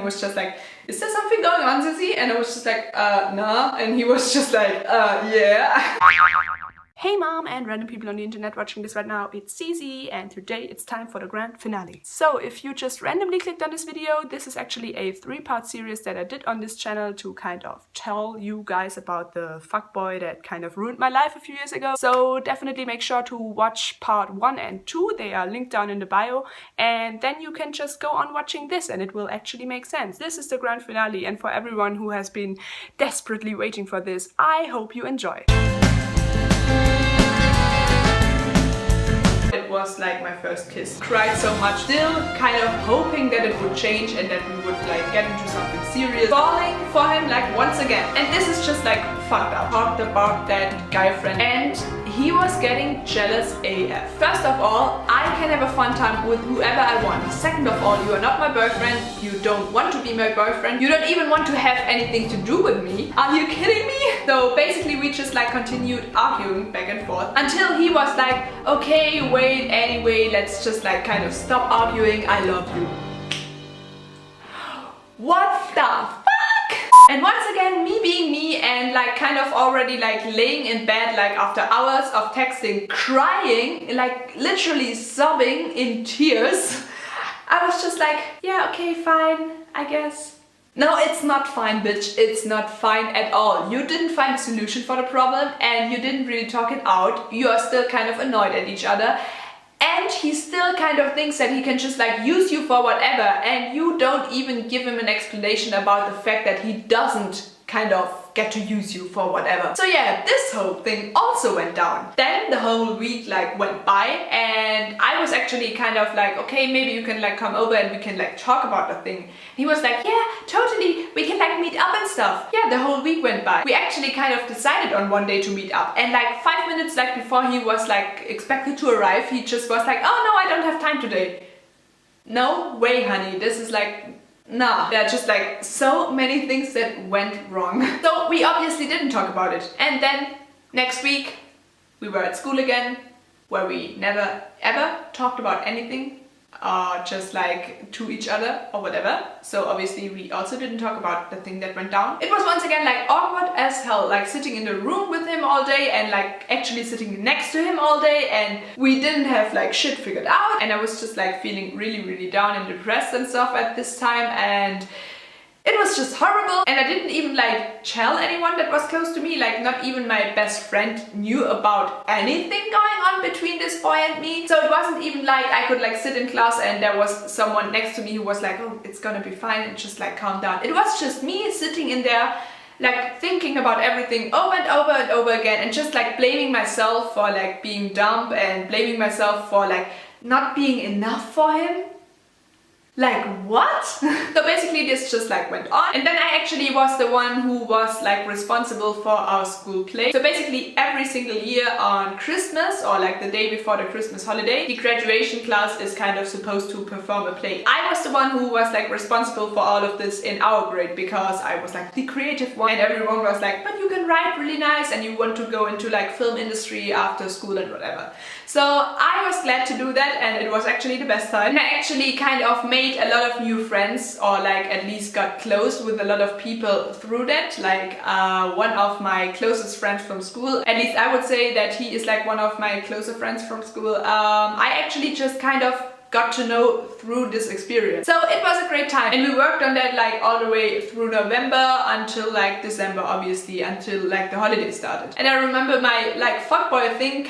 he was just like, is there something going on, Sissy? And I was just like, nah. And he was just like, yeah. Hey mom and random people on the internet watching this right now, it's Zizi and today it's time for the grand finale. So if you just randomly clicked on this video, this is actually a 3-part series that I did on this channel to kind of tell you guys about the fuckboy that kind of ruined my life a few years ago. So definitely make sure to watch part 1 and 2, they are linked down in the bio, and then you can just go on watching this and it will actually make sense. This is the grand finale, and for everyone who has been desperately waiting for this, I hope you enjoy. It was like my first kiss. Cried so much, still kind of hoping that it would change and that we would like get into something serious. Falling for him like once again. And this is just like fucked up. Talked about that guy friend and he was getting jealous AF. First of all, I can have a fun time with whoever I want. Second of all, you are not my boyfriend. You don't want to be my boyfriend. You don't even want to have anything to do with me. Are you kidding me? So basically we just like continued arguing back and forth until he was like, okay, wait, anyway, let's just like kind of stop arguing. I love you. What the fuck? And once again, me being me and like kind of already like laying in bed like after hours of texting, crying, like literally sobbing in tears, I was just like, yeah, okay, fine, I guess. No, it's not fine, bitch. It's not fine at all. You didn't find a solution for the problem and you didn't really talk it out. You are still kind of annoyed at each other. And he still kind of thinks that he can just like use you for whatever, and you don't even give him an explanation about the fact that he doesn't kind of get to use you for whatever. So yeah, this whole thing also went down. Then the whole week like went by and I was actually kind of like, okay, maybe you can like come over and we can like talk about the thing. And he was like, yeah, totally, we can like meet up and stuff. Yeah, the whole week went by. We actually kind of decided on one day to meet up, and like 5 minutes like before he was like expected to arrive, he just was like, oh no, I don't have time today. No way, honey, this is like, nah. There are just like so many things that went wrong. So we obviously didn't talk about it. And then next week we were at school again, where we never ever talked about anything, just like to each other or whatever. So obviously we also didn't talk about the thing that went down. It was once again like awkward as hell, like sitting in the room with him all day and like actually sitting next to him all day, and we didn't have like shit figured out, and I was just like feeling really down and depressed and stuff at this time, and it was just horrible. And I didn't even like tell anyone that was close to me, like not even my best friend knew about anything going on between this boy and me. So it wasn't even like I could like sit in class and there was someone next to me who was like, oh, it's gonna be fine, and just like calm down. It was just me sitting in there like thinking about everything over and over and over again, and just like blaming myself for like being dumb and blaming myself for like not being enough for him. Like what? So basically this just like went on, and then I actually was the one who was like responsible for our school play. So basically every single year on Christmas, or like the day before the Christmas holiday, the graduation class is kind of supposed to perform a play. I was the one who was like responsible for all of this in our grade, because I was like the creative one, and everyone was like, but you can write really nice and you want to go into like film industry after school and whatever. So I was glad to do that, and it was actually the best time. And I actually kind of made a lot of new friends, or like at least got close with a lot of people through that. Like one of my closest friends from school, at least I would say that he is like one of my closer friends from school, I actually just kind of got to know through this experience. So it was a great time, and we worked on that like all the way through November until like December, obviously, until like the holiday started. And I remember my like fuckboy thing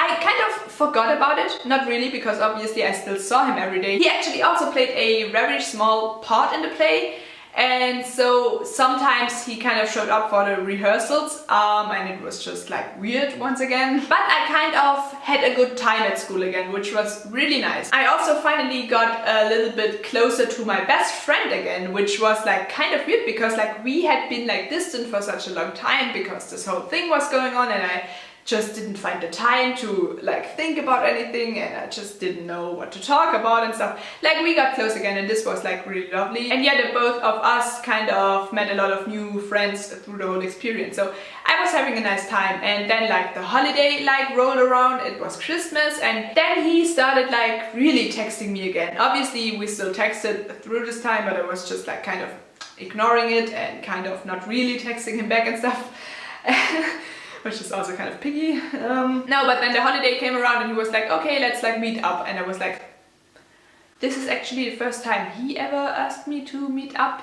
I kind of forgot about it, not really, because obviously I still saw him every day. He actually also played a very small part in the play, and so sometimes he kind of showed up for the rehearsals, and it was just like weird once again. But I kind of had a good time at school again, which was really nice. I also finally got a little bit closer to my best friend again, which was like kind of weird, because like we had been like distant for such a long time because this whole thing was going on, and I just didn't find the time to like think about anything, and I just didn't know what to talk about and stuff. Like we got close again, and this was like really lovely. And yeah, the both of us kind of met a lot of new friends through the whole experience. So I was having a nice time, and then like the holiday like rolled around, it was Christmas, and then he started like really texting me again. Obviously we still texted through this time, but I was just like kind of ignoring it and kind of not really texting him back and stuff. Which is also kind of piggy. No, but then the holiday came around and he was like, okay, let's like meet up. And I was like, this is actually the first time he ever asked me to meet up.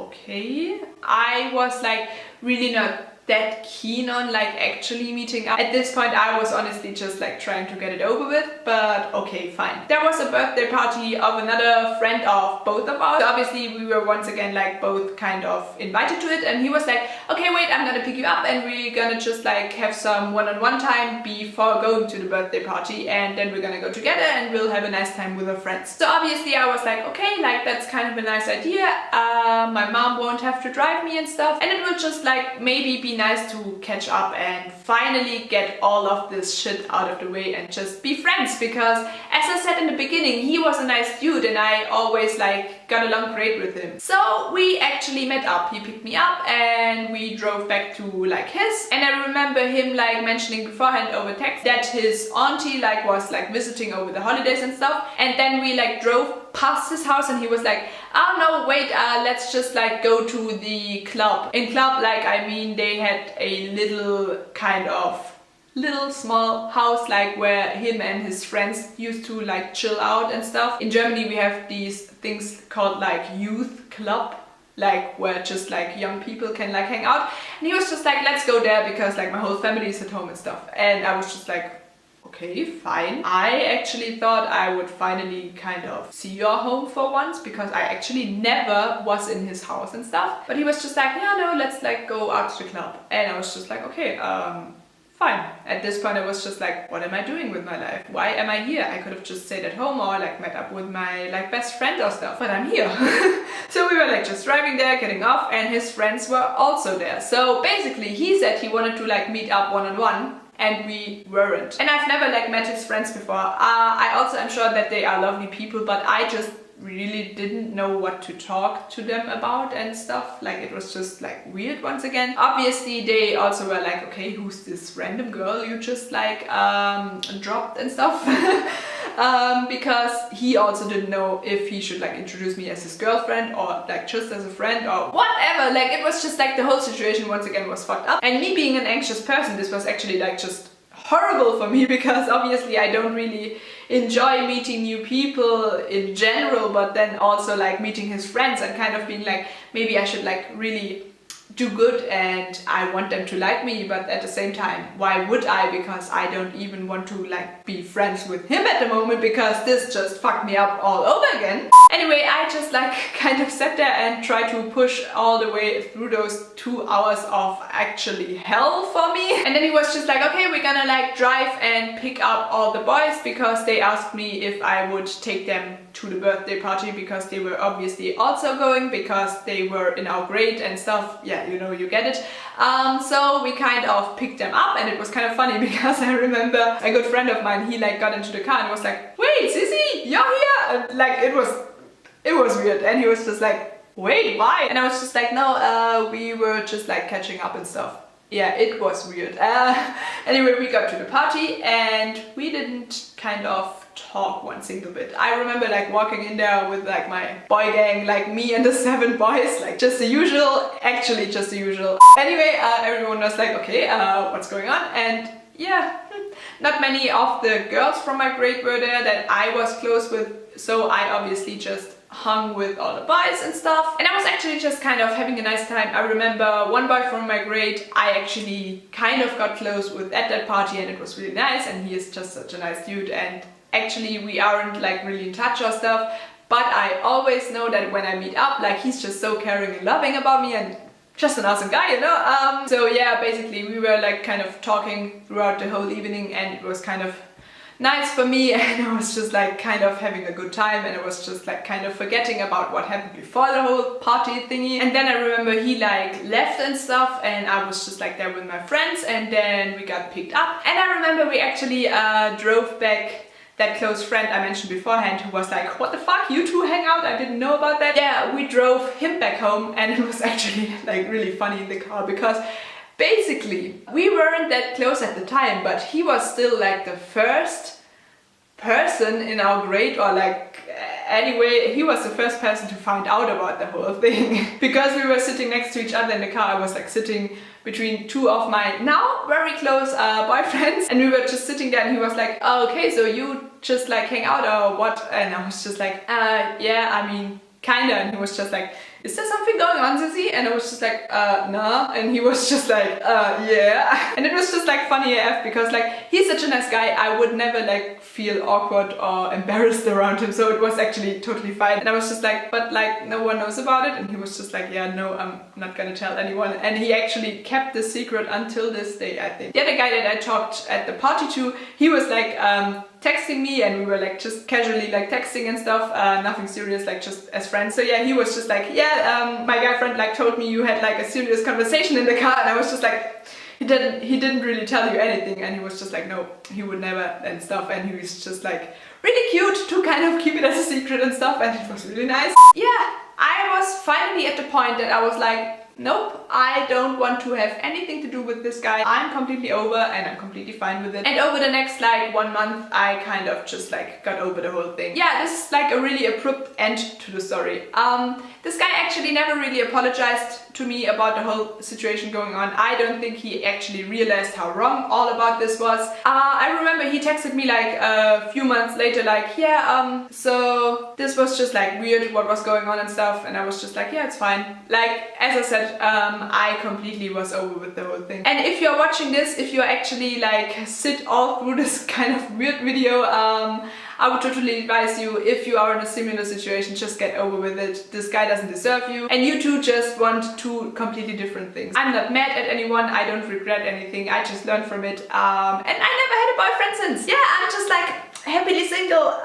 Okay. I was like really not that keen on like actually meeting up. At this point I was honestly just like trying to get it over with, but okay, fine. There was a birthday party of another friend of both of us. So obviously we were once again like both kind of invited to it, and he was like, okay, wait, I'm gonna pick you up and we're gonna just like have some one-on-one time before going to the birthday party, and then we're gonna go together and we'll have a nice time with our friends. So obviously I was like, okay, like that's kind of a nice idea. My mom won't have to drive me and stuff, and it will just like maybe be nice to catch up and finally get all of this shit out of the way and just be friends, because as I said in the beginning, he was a nice dude and I always like got along great with him. So we actually met up. He picked me up and we drove back to like his, and I remember him like mentioning beforehand over text that his auntie like was like visiting over the holidays and stuff, and then we like drove past his house and he was like, oh no, wait, let's just like go to the club. In club, like I mean they had a little kind of little small house like where him and his friends used to like chill out and stuff. In Germany we have these things called like youth club, like where just like young people can like hang out, and he was just like, let's go there because like my whole family is at home and stuff. And I was just like, okay, fine. I actually thought I would finally kind of see your home for once, because I actually never was in his house and stuff. But he was just like, yeah, no, let's like go out to the club. And I was just like, okay, fine. At this point I was just like, what am I doing with my life? Why am I here? I could have just stayed at home or like met up with my like best friend or stuff, but I'm here. So we were like just driving there, getting off, and his friends were also there. So basically he said he wanted to like meet up one-on-one, and we weren't. And I've never like met his friends before. I also am sure that they are lovely people, but I just really didn't know what to talk to them about and stuff. Like it was just like weird once again. Obviously they also were like, okay, who's this random girl you just like dropped and stuff. Because he also didn't know if he should like introduce me as his girlfriend or like just as a friend or whatever. Like it was just like the whole situation once again was fucked up. And me being an anxious person, this was actually like just horrible for me, because obviously I don't really enjoy meeting new people in general, but then also like meeting his friends and kind of being like, maybe I should like really do good and I want them to like me, but at the same time, why would I? Because I don't even want to like be friends with him at the moment, because this just fucked me up all over again. Anyway, I just like kind of sat there and tried to push all the way through those 2 hours of actually hell for me. And then he was just like, okay, we're gonna like drive and pick up all the boys, because they asked me if I would take them to the birthday party, because they were obviously also going, because they were in our grade and stuff. Yeah, you know, you get it. So we kind of picked them up, and it was kind of funny because I remember a good friend of mine, he like got into the car and was like, wait, Sissy, you're here? And like it was weird, and he was just like, wait, why? And I was just like, no, we were just like catching up and stuff. Yeah, it was weird. Anyway, we got to the party and we didn't kind of talk one single bit. I remember like walking in there with like my boy gang, like me and the 7 boys, like just the usual, actually just the usual. Anyway, everyone was like, okay, what's going on? And yeah, not many of the girls from my grade were there that I was close with, so I obviously just hung with all the boys and stuff, and I was actually just kind of having a nice time. I remember one boy from my grade I actually kind of got close with at that party, and it was really nice, and he is just such a nice dude, and actually we aren't like really in touch or stuff, but I always know that when I meet up, like he's just so caring and loving about me and just an awesome guy, you know. So yeah, basically we were like kind of talking throughout the whole evening, and it was kind of nice for me, and I was just like kind of having a good time, and I was just like kind of forgetting about what happened before the whole party thingy. And then I remember he like left and stuff, and I was just like there with my friends, and then we got picked up. And I remember we actually drove back that close friend I mentioned beforehand, who was like, what the fuck, you two hang out? I didn't know about that. Yeah, we drove him back home, and it was actually like really funny in the car, because basically we weren't that close at the time, but he was still like the first person in our grade, or like anyway, he was the first person to find out about the whole thing. Because we were sitting next to each other in the car, I was like sitting between two of my now very close boyfriends, and we were just sitting there, and he was like, oh, okay, so you just like hang out or what? And I was just like, yeah, I mean, kinda. And he was just like, is there something going on, Sissy? And I was just like, nah. And he was just like, yeah. And it was just like funny AF, because like he's such a nice guy, I would never like feel awkward or embarrassed around him, so it was actually totally fine. And I was just like, but like no one knows about it. And he was just like, yeah, no, I'm not gonna tell anyone. And he actually kept the secret until this day, I think. The other guy that I talked at the party to, he was like texting me, and we were like just casually like texting and stuff, nothing serious, like just as friends. So yeah, he was just like, yeah, my guy friend like told me you had like a serious conversation in the car, and I was just like, he didn't really tell you anything. And he was just like, no, he would never and stuff. And he was just like really cute to kind of keep it as a secret and stuff, and it was really nice. Yeah, I was finally at the point that I was like, nope, I don't want to have anything to do with this guy. I'm completely over, and I'm completely fine with it. And over the next like 1 month, I kind of just like got over the whole thing. Yeah, this is like a really abrupt end to the story. This guy actually never really apologized to me about the whole situation going on. I don't think he actually realized how wrong all about this was. I remember he texted me like a few months later like, yeah, so this was just like weird what was going on and stuff. And I was just like, yeah, it's fine. Like, as I said, I completely was over with the whole thing. And if you're watching this, if you actually like sit all through this kind of weird video, I would totally advise you, if you are in a similar situation, just get over with it. This guy doesn't deserve you, and you two just want two completely different things. I'm not mad at anyone, I don't regret anything, I just learned from it, and I never had a boyfriend since. Yeah, I'm just like happily single,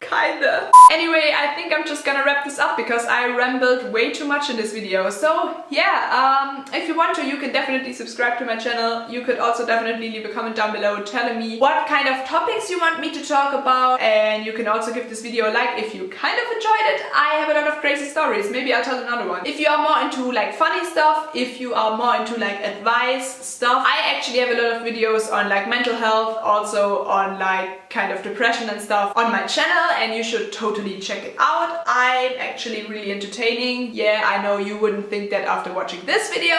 kinda. Anyway, I think I'm just gonna wrap this up, because I rambled way too much in this video. So yeah, if you want to, you can definitely subscribe to my channel. You could also definitely leave a comment down below telling me what kind of topics you want me to talk about, and you can also give this video a like if you kind of enjoyed it. I have a lot of crazy stories, maybe I'll tell another one. If you are more into like funny stuff, if you are more into like advice stuff, I actually have a lot of videos on like mental health, also on like kind of depression and stuff on my channel, and you should totally check it out. I'm actually really entertaining. Yeah, I know you wouldn't think that after watching this video.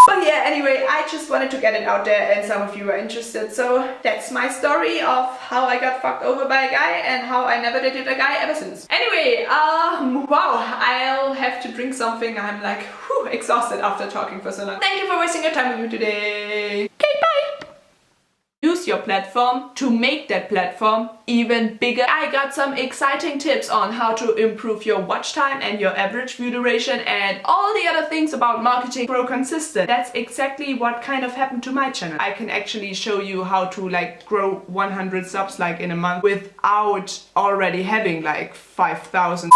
But yeah, anyway, I just wanted to get it out there, and some of you are interested. So that's my story of how I got fucked over by a guy and how I never dated a guy ever since. Anyway, wow, I'll have to drink something. I'm like, whew, exhausted after talking for so long. Thank you for wasting your time with me today. Okay, bye! Use your platform to make that platform even bigger. I got some exciting tips on how to improve your watch time and your average view duration and all the other things about marketing grow consistent. That's exactly what kind of happened to my channel. I can actually show you how to like grow 100 subs like in a month without already having like 5,000.